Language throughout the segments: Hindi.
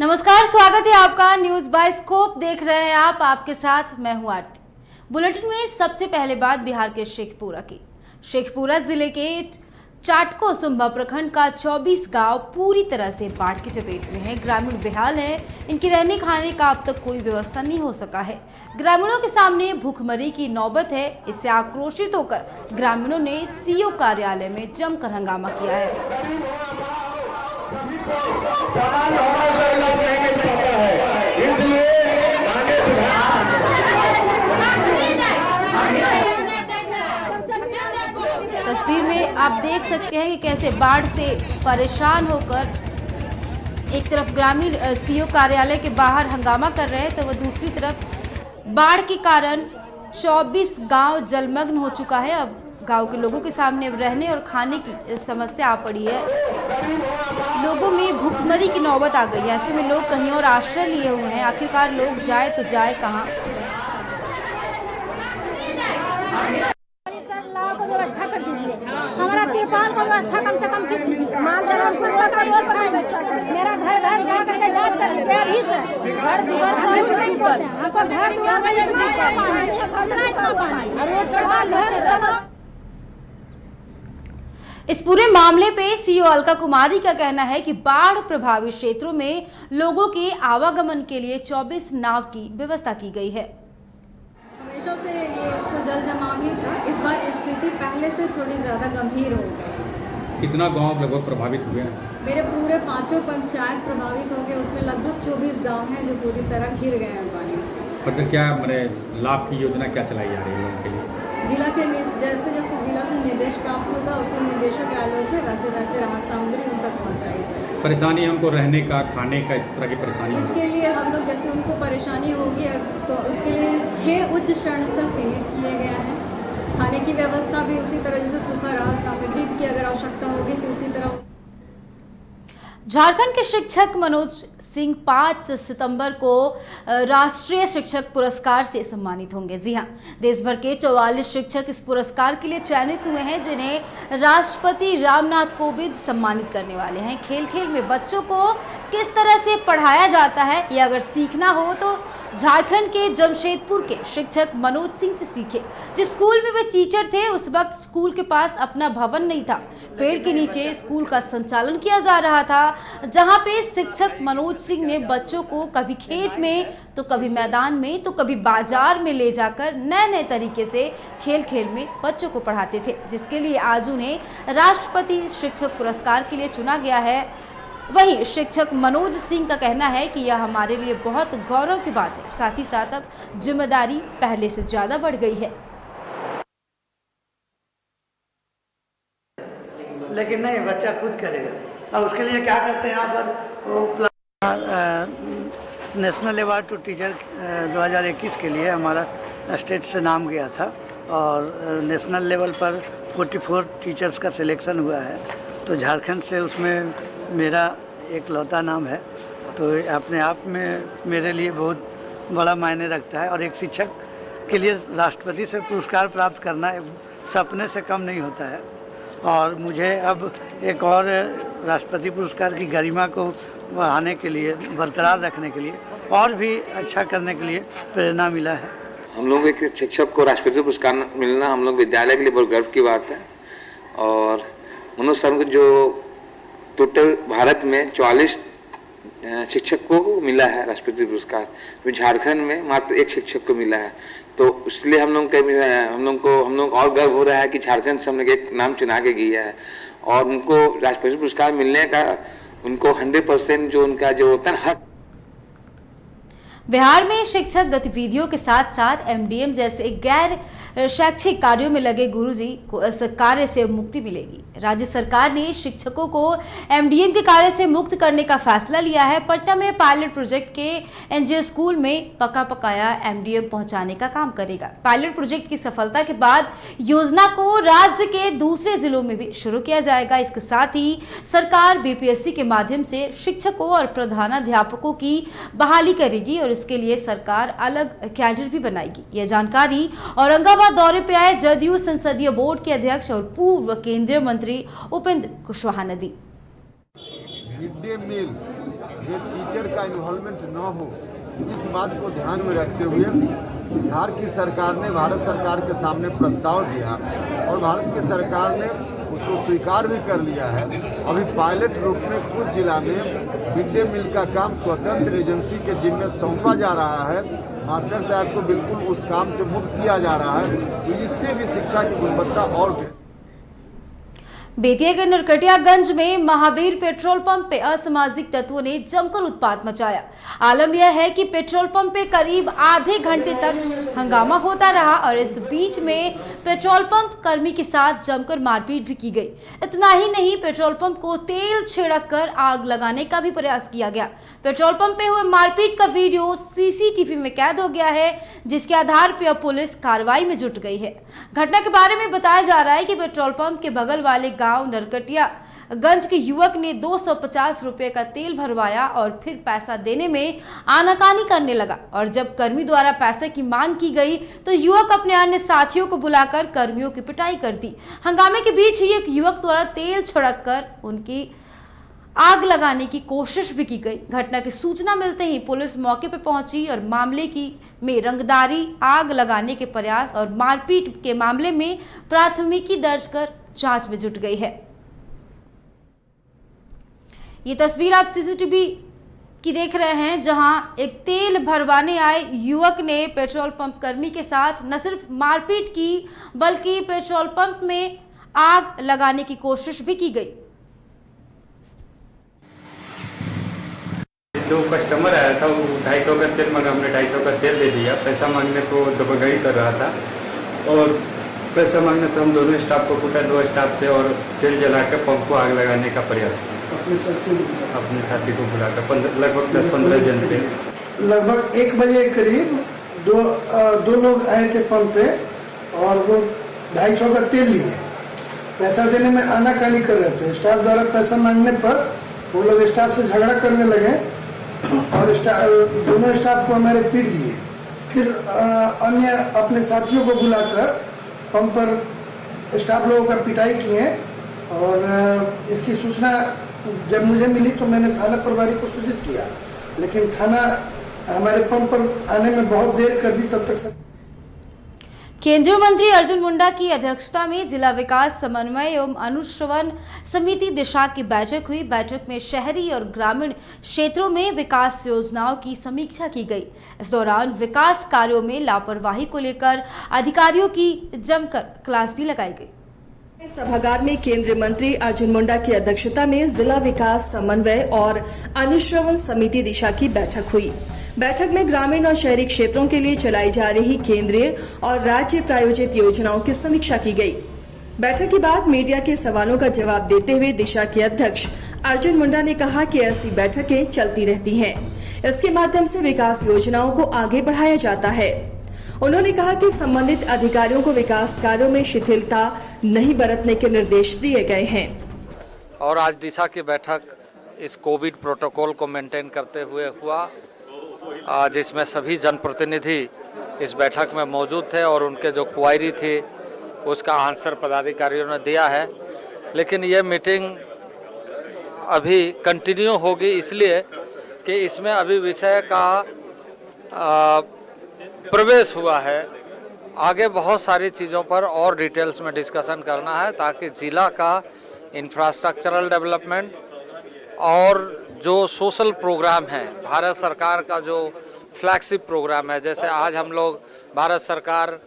नमस्कार, स्वागत है आपका न्यूज बाइस्कोप देख रहे हैं आप। आपके साथ मैं हूं आरती। बुलेटिन में सबसे पहले बात बिहार के शेखपुरा की। शेखपुरा जिले के चाटको सुंबा प्रखंड का 24 गांव पूरी तरह से बाढ़ की चपेट में है। ग्रामीण बेहाल है, इनके रहने खाने का अब तक कोई व्यवस्था नहीं हो सका है। ग्रामीणों के सामने भूखमरी की नौबत है। इससे आक्रोशित होकर ग्रामीणों ने सीओ कार्यालय में जमकर हंगामा किया है। तस्वीर में आप देख सकते हैं कि कैसे बाढ़ से परेशान होकर एक तरफ ग्रामीण सीओ कार्यालय के बाहर हंगामा कर रहे हैं, तो वह दूसरी तरफ बाढ़ के कारण 24 गांव जलमग्न हो चुका है। अब गांव के लोगों के सामने रहने और खाने की समस्या आ पड़ी है। लोगों में भूखमरी की नौबत आ गई है। ऐसे में लोग कहीं और आश्रय लिए हुए हैं। आखिरकार लोग जाए तो जाए कहाँ। व्यवस्था कर दीजिए, हमारा तिरपाल को व्यवस्था कम से कम कीजिए। मेरा घर घर जा करके जांच कर लीजिए। अभी से घर दीवार हमको घर दीवार। इस पूरे मामले पे सीओ अलका कुमारी का कहना है कि बाढ़ प्रभावित क्षेत्रों में लोगों के आवागमन के लिए 24 नाव की व्यवस्था की गई है। हमेशा से ये इसको जल जमाव ही था। इस बार स्थिति पहले से थोड़ी ज़्यादा गंभीर हो गई। कितना गांव लगभग प्रभावित हुए हैं? मेरे पूरे 5 पंचायत प्रभावित हो गए। उसमें लगभग 24 गांव हैं जो पूरी तरह घिर गए हैं पानी से। और फिर क्या मैंने लाभ की योजना क्या चलाई जा रही है लोगों के लिए? जिला के जैसे जैसे जिला से निर्देश प्राप्त होगा उसी निर्देशों के आलोक में वैसे वैसे राहत सामग्री उन तक पहुँचाई जाए। परेशानी हमको रहने का, खाने का, इस तरह की परेशानी होगी। इसके लिए हम लोग जैसे उनको परेशानी होगी तो उसके लिए 6 उच्च शरण स्थल चिन्हित किए गए हैं। खाने की व्यवस्था भी उसी तरह जैसे सूखा राहत सामग्री की अगर आवश्यकता होगी तो उसी तरह। झारखंड के शिक्षक मनोज सिंह 5 सितंबर को राष्ट्रीय शिक्षक पुरस्कार से सम्मानित होंगे। जी हां, देश भर के 44 शिक्षक इस पुरस्कार के लिए चयनित हुए हैं, जिन्हें राष्ट्रपति रामनाथ कोविंद सम्मानित करने वाले हैं। खेल खेल में बच्चों को किस तरह से पढ़ाया जाता है, ये अगर सीखना हो तो झारखंड के जमशेदपुर के शिक्षक मनोज सिंह से सीखे। जिस स्कूल में वे टीचर थे उस वक्त स्कूल के पास अपना भवन नहीं था। पेड़ के नीचे स्कूल का संचालन किया जा रहा था, जहां पे शिक्षक मनोज सिंह ने बच्चों को कभी खेत में तो कभी मैदान में तो कभी बाजार में ले जाकर नए नए तरीके से खेल खेल में बच्चों को पढ़ाते थे, जिसके लिए आज उन्हें राष्ट्रपति शिक्षक पुरस्कार के लिए चुना गया है। वहीं शिक्षक मनोज सिंह का कहना है कि यह हमारे लिए बहुत गौरव की बात है। साथ ही साथ अब जिम्मेदारी पहले से ज्यादा बढ़ गई है। लेकिन नहीं, बच्चा खुद करेगा। और उसके लिए क्या करते हैं यहाँ पर नेशनल अवार्ड टू टीचर 2021 के लिए हमारा स्टेट से नाम गया था और नेशनल लेवल पर 44 टीचर्स का सिलेक्शन हुआ है। तो झारखंड से उसमें मेरा एक लौता नाम है, तो अपने आप में मेरे लिए बहुत बड़ा मायने रखता है। और एक शिक्षक के लिए राष्ट्रपति से पुरस्कार प्राप्त करना सपने से कम नहीं होता है। और मुझे अब एक और राष्ट्रपति पुरस्कार की गरिमा को बढ़ाने के लिए, बरकरार रखने के लिए और भी अच्छा करने के लिए प्रेरणा मिला है। हम लोग एक शिक्षक को राष्ट्रपति पुरस्कार मिलना हम लोग विद्यालय के लिए बहुत गर्व की बात है। और मनोज सर को जो टोटल भारत में 44 शिक्षक को मिला है राष्ट्रपति पुरस्कार, झारखंड में मात्र एक शिक्षक को मिला है। तो इसलिए हम लोग को और गर्व हो रहा है कि झारखंड से हम लोग एक नाम चुना के गया है। और उनको राष्ट्रपति पुरस्कार मिलने का उनको 100% जो उनका जो होता है हक। बिहार में शिक्षक गतिविधियों के साथ साथ एमडीएम जैसे गैर शैक्षिक कार्यों में लगे गुरुजी को इस कार्य से मुक्ति मिलेगी। राज्य सरकार ने शिक्षकों को एमडीएम के कार्य से मुक्त करने का फैसला लिया है। पटना में पायलट प्रोजेक्ट के एनजीओ स्कूल में पका पकाया एमडीएम पहुंचाने का काम करेगा। पायलट प्रोजेक्ट की सफलता के बाद योजना को राज्य के दूसरे जिलों में भी शुरू किया जाएगा। इसके साथ ही सरकार बीपीएससी के माध्यम से शिक्षकों और प्रधानाध्यापकों की बहाली करेगी और इसके लिए सरकार अलग कैडर भी बनाएगी। यह जानकारी औरंगाबाद दौरे पे आए जदयू संसदीय बोर्ड के अध्यक्ष और पूर्व केंद्रीय मंत्री उपेंद्र कुशवाहा ने दी। मिड डे डे मील में टीचर का इन्वॉल्वमेंट न हो, इस बात को ध्यान में रखते हुए बिहार की सरकार ने भारत सरकार के सामने प्रस्ताव दिया और भारत की सरकार ने उसको स्वीकार भी कर लिया है। अभी पायलट रूप में कुछ जिला में मिड डे मील का काम स्वतंत्र एजेंसी के जिम्मे सौंपा जा रहा है। मास्टर साहब को बिल्कुल उस काम से मुक्त किया जा रहा है, तो इससे भी शिक्षा की गुणवत्ता और बेतिया के नरकटियागंज में महावीर पेट्रोल पंप पे असामाजिक तत्वों ने जमकर उत्पात मचाया। आलम यह है कि पेट्रोल पंप पे करीब आधे घंटे तक हंगामा होता रहा और इस बीच में पेट्रोल पंप कर्मी के साथ जमकर मारपीट भी की गई। इतना ही नहीं, पेट्रोल पंप को तेल छिड़क कर आग लगाने का भी प्रयास किया गया। पेट्रोल पंप पे हुए मारपीट का वीडियो सीसीटीवी में कैद हो गया है, जिसके आधार पर अब पुलिस कार्रवाई में जुट गई है। घटना के बारे में बताया जा रहा है कि पेट्रोल पंप के बगल वाले गांव नरकटियागंज के युवक ने 250 रुपए का तेल भरवाया और फिर पैसा देने में आनाकानी करने लगा और जब कर्मी द्वारा पैसे की मांग की गई तो युवक अपने अन्य साथियों को बुलाकर कर्मियों की पिटाई कर दी। हंगामे के बीच ही एक युवक द्वारा तेल छिड़क कर उनकी आग लगाने की कोशिश भी की गई। घटना की सूचना मिलते ही पुलिस मौके पर पहुंची और मामले में रंगदारी, आग लगाने के प्रयास और मारपीट के मामले में प्राथमिकी दर्ज कर जांच में जुट गई है। ये तस्वीर आप सीसीटीवी की देख रहे हैं, जहां एक तेल भरवाने आए युवक ने पेट्रोल पंप कर्मी के साथ न सिर्फ मारपीट की बल्कि पेट्रोल पंप में आग लगाने की कोशिश भी की गई। जो कस्टमर आया था वो 250 का तेल मांगा, हमने 250 का तेल दे दिया। पैसा मांगने को दबंगई कर रहा था और पैसा मांगने पर हम दोनों स्टाफ को कूटा, 2 स्टाफ थे और तेल जला कर पंप को आग लगाने का प्रयास किया। अपने साथी को बुलाकर लगभग 10-15 जन थे। लगभग 1 बजे करीब दो लोग आए थे पंप पे और वो 250 का तेल लिए। पैसा देने में आनाकानी कर रहे थे। स्टाफ द्वारा पैसा मांगने पर वो लोग स्टाफ से झगड़ा करने लगे और दोनों स्टाफ को हमारे पीट दिए। फिर अन्य अपने साथियों को बुलाकर पंप पर स्टाफ लोगों का पिटाई किए और इसकी सूचना जब मुझे मिली तो मैंने थाना प्रभारी को सूचित किया, लेकिन थाना हमारे पंप पर आने में बहुत देर कर दी। तब तक केंद्रीय मंत्री अर्जुन मुंडा की अध्यक्षता में जिला विकास समन्वय एवं अनुश्रवण समिति दिशा की बैठक हुई। बैठक में शहरी और ग्रामीण क्षेत्रों में विकास योजनाओं की समीक्षा की गई। इस दौरान विकास कार्यों में लापरवाही को लेकर अधिकारियों की जमकर क्लास भी लगाई गई। सभागार में केंद्रीय मंत्री अर्जुन मुंडा की अध्यक्षता में जिला विकास समन्वय और अनुश्रवण समिति दिशा की बैठक हुई। बैठक में ग्रामीण और शहरी क्षेत्रों के लिए चलाई जा रही केंद्रीय और राज्य प्रायोजित योजनाओं की समीक्षा की गई। बैठक के बाद मीडिया के सवालों का जवाब देते हुए दिशा के अध्यक्ष अर्जुन मुंडा ने कहा कि ऐसी बैठकें चलती रहती हैं। इसके माध्यम से विकास योजनाओं को आगे बढ़ाया जाता है। उन्होंने कहा कि संबंधित अधिकारियों को विकास कार्यों में शिथिलता नहीं बरतने के निर्देश दिए गए हैं। और आज दिशा की बैठक इस कोविड प्रोटोकॉल को मेंटेन करते हुए हुआ, जिसमें सभी जनप्रतिनिधि इस बैठक में मौजूद थे और उनके जो क्वायरी थी उसका आंसर पदाधिकारियों ने दिया है। लेकिन ये मीटिंग अभी कंटिन्यू होगी, इसलिए कि इसमें अभी विषय का प्रवेश हुआ है। आगे बहुत सारी चीज़ों पर और डिटेल्स में डिस्कशन करना है ताकि ज़िला का इंफ्रास्ट्रक्चरल डेवलपमेंट और जो सोशल प्रोग्राम है, भारत सरकार का जो फ्लैगशिप प्रोग्राम है, जैसे आज हम लोग भारत सरकार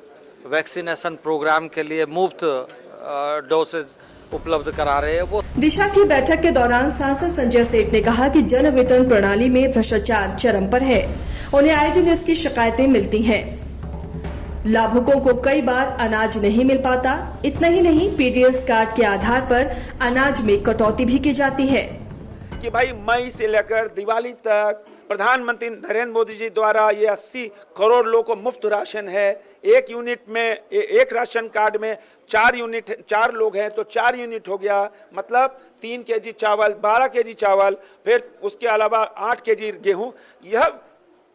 वैक्सीनेशन प्रोग्राम के लिए मुफ्त डोसेज उपलब्ध करा रहे हैं। वो दिशा की बैठक के दौरान सांसद संजय सेठ ने कहा कि जन वितरण प्रणाली में भ्रष्टाचार चरम पर है। उन्हें आए दिन इसकी शिकायतें मिलती हैं। लाभुकों को कई बार अनाज नहीं मिल पाता। इतना ही नहीं, पीडीएस कार्ड के आधार पर अनाज में कटौती भी की जाती है कि भाई मई से लेकर दिवाली तक प्रधानमंत्री नरेंद्र मोदी जी द्वारा ये 80 करोड़ लोगों को मुफ्त राशन है। एक यूनिट में एक राशन कार्ड में 4 लोग हैं तो 4 यूनिट हो गया, मतलब 3 केजी चावल, 12 केजी चावल, फिर उसके अलावा 8 केजी गेहूं। यह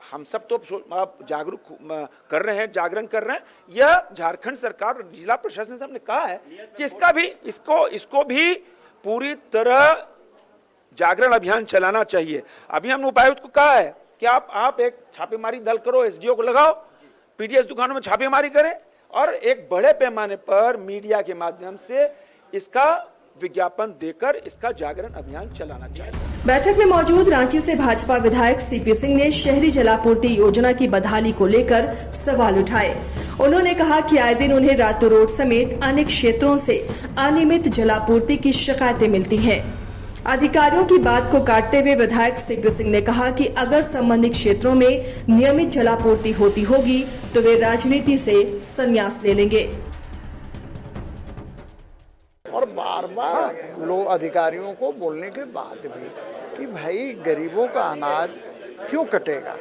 हम सब तो जागरूक कर रहे हैं, जागरण कर रहे हैं। यह झारखंड सरकार और जिला प्रशासन से हमने कहा है कि इसको भी पूरी तरह जागरण अभियान चलाना चाहिए। अभी हमने उपायुक्त को कहा है कि आप एक छापेमारी दल करो, एसडीओ को लगाओ, पीडीएस दुकानों में छापेमारी करें और एक बड़े पैमाने पर मीडिया के माध्यम से इसका विज्ञापन देकर इसका जागरण अभियान चलाना चाहिए। बैठक में मौजूद रांची से भाजपा विधायक सीपी सिंह ने शहरी जलापूर्ति योजना की बदहाली को लेकर सवाल उठाए। उन्होंने कहा कि आए दिन उन्हें रातों रोड समेत अनेक क्षेत्रों से अनियमित जलापूर्ति की शिकायतें मिलती हैं। अधिकारियों की बात को काटते हुए विधायक सीपी सिंह ने कहा कि अगर संबंधित क्षेत्रों में नियमित जलापूर्ति होती होगी तो वे राजनीति से संन्यास ले लेंगे। और बार बार लोग अधिकारियों को बोलने के बाद भी कि भाई गरीबों का अनाज क्यों कटेगा?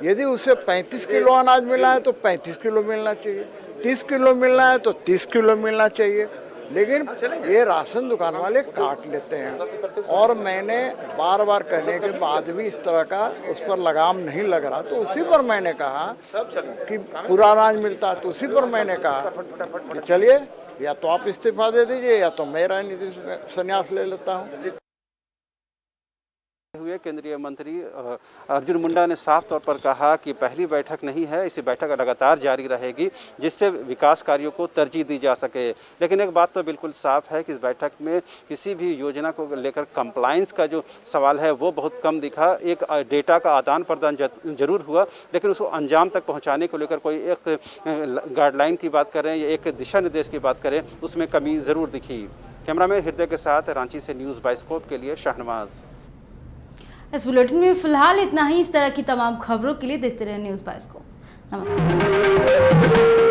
यदि उसे 35 किलो अनाज मिला है तो 35 किलो मिलना चाहिए, 30 किलो मिलना है तो 30 किलो मिलना चाहिए, लेकिन ये राशन दुकान वाले काट लेते हैं। और मैंने बार बार कहने के बाद भी इस तरह का उस पर लगाम नहीं लग रहा, तो उसी पर मैंने कहा कि पूरा अनाज मिलता है, तो उसी पर मैंने कहा कि चलिए या तो आप इस्तीफा दे दीजिए या तो मैं राजनीति से संन्यास ले लेता हूँ। हुए केंद्रीय मंत्री अर्जुन मुंडा ने साफ तौर पर कहा कि पहली बैठक नहीं है, इसी बैठक लगातार जारी रहेगी जिससे विकास कार्यों को तरजीह दी जा सके। लेकिन एक बात तो बिल्कुल साफ है कि इस बैठक में किसी भी योजना को लेकर कंप्लायंस का जो सवाल है वो बहुत कम दिखा। एक डेटा का आदान प्रदान जरूर हुआ, लेकिन उसको अंजाम तक पहुँचाने को लेकर कोई एक गाइडलाइन की बात करें या एक दिशा निर्देश की बात करें, उसमें कमी ज़रूर दिखी। कैमरामैन हृदय के साथ रांची से न्यूज़ बाइस्कोप के लिए शाहनवाज। इस बुलेटिन में फिलहाल इतना ही। इस तरह की तमाम खबरों के लिए देखते रहे न्यूज़ बाइस्कोप। नमस्कार।